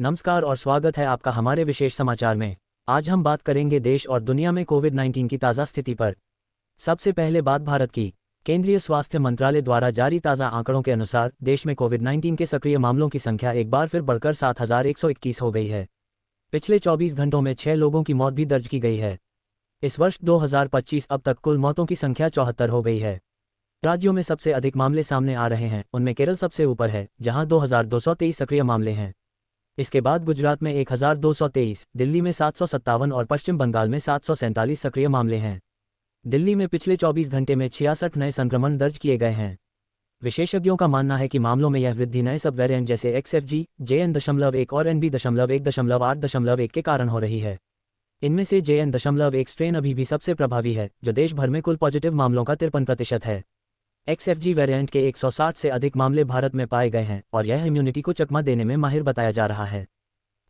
नमस्कार और स्वागत है आपका हमारे विशेष समाचार में। आज हम बात करेंगे देश और दुनिया में कोविड-19 की ताज़ा स्थिति पर। सबसे पहले बात भारत की। केंद्रीय स्वास्थ्य मंत्रालय द्वारा जारी ताज़ा आंकड़ों के अनुसार देश में कोविड-19 के सक्रिय मामलों की संख्या एक बार फिर बढ़कर 7,121 हो गई है। पिछले 24 घंटों में 6 लोगों की मौत भी दर्ज की गई है। इस वर्ष 2025 अब तक कुल मौतों की संख्या 74 हो गई है। राज्यों में सबसे अधिक मामले सामने आ रहे हैं, उनमें केरल सबसे ऊपर है जहां 2,223 सक्रिय मामले हैं। इसके बाद गुजरात में 1,223, दिल्ली में 757 और पश्चिम बंगाल में 747 सक्रिय मामले हैं। दिल्ली में पिछले 24 घंटे में 66 नए संक्रमण दर्ज किए गए हैं। विशेषज्ञों का मानना है कि मामलों में यह वृद्धि नए सब वेरिएंट जैसे XFG, JN.1 और NB.1.1 के कारण हो रही है। इनमें से JN.1 स्ट्रेन अभी भी सबसे प्रभावी है, जो देश भर में कुल पॉजिटिव मामलों का 53% है। XFG वेरिएंट के 160 से अधिक मामले भारत में पाए गए हैं और यह इम्यूनिटी को चकमा देने में माहिर बताया जा रहा है।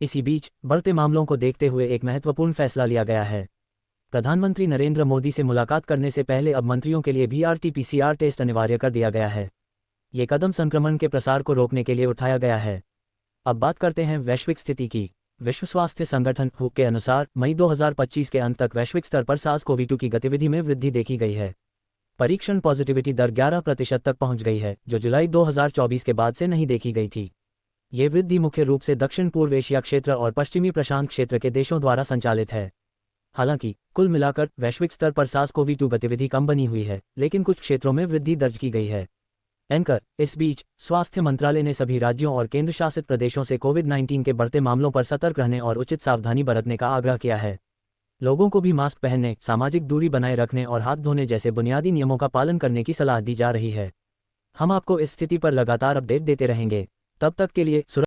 इसी बीच बढ़ते मामलों को देखते हुए एक महत्वपूर्ण फैसला लिया गया है। प्रधानमंत्री नरेंद्र मोदी से मुलाकात करने से पहले अब मंत्रियों के लिए भी RT-PCR टेस्ट अनिवार्य कर दिया गया है। ये कदम संक्रमण के प्रसार को रोकने के लिए उठाया गया है। अब बात करते हैं वैश्विक स्थिति की। विश्व स्वास्थ्य संगठन WHO के अनुसार मई 2025 के अंत तक वैश्विक स्तर पर SARS-CoV-2 की गतिविधि में वृद्धि देखी गई है। परीक्षण पॉजिटिविटी दर 11% तक पहुंच गई है, जो जुलाई 2024 के बाद से नहीं देखी गई थी। ये वृद्धि मुख्य रूप से दक्षिण पूर्व एशिया क्षेत्र और पश्चिमी प्रशांत क्षेत्र के देशों द्वारा संचालित है। हालांकि कुल मिलाकर वैश्विक स्तर पर SARS-CoV-2 गतिविधि कम बनी हुई है, लेकिन कुछ क्षेत्रों में वृद्धि दर्ज की गई है। एंकर इस बीच स्वास्थ्य मंत्रालय ने सभी राज्यों और केंद्र शासित प्रदेशों से कोविड-19 के बढ़ते मामलों पर सतर्क रहने और उचित सावधानी बरतने का आग्रह किया है। लोगों को भी मास्क पहनने, सामाजिक दूरी बनाए रखने और हाथ धोने जैसे बुनियादी नियमों का पालन करने की सलाह दी जा रही है। हम आपको इस स्थिति पर लगातार अपडेट देते रहेंगे। तब तक के लिए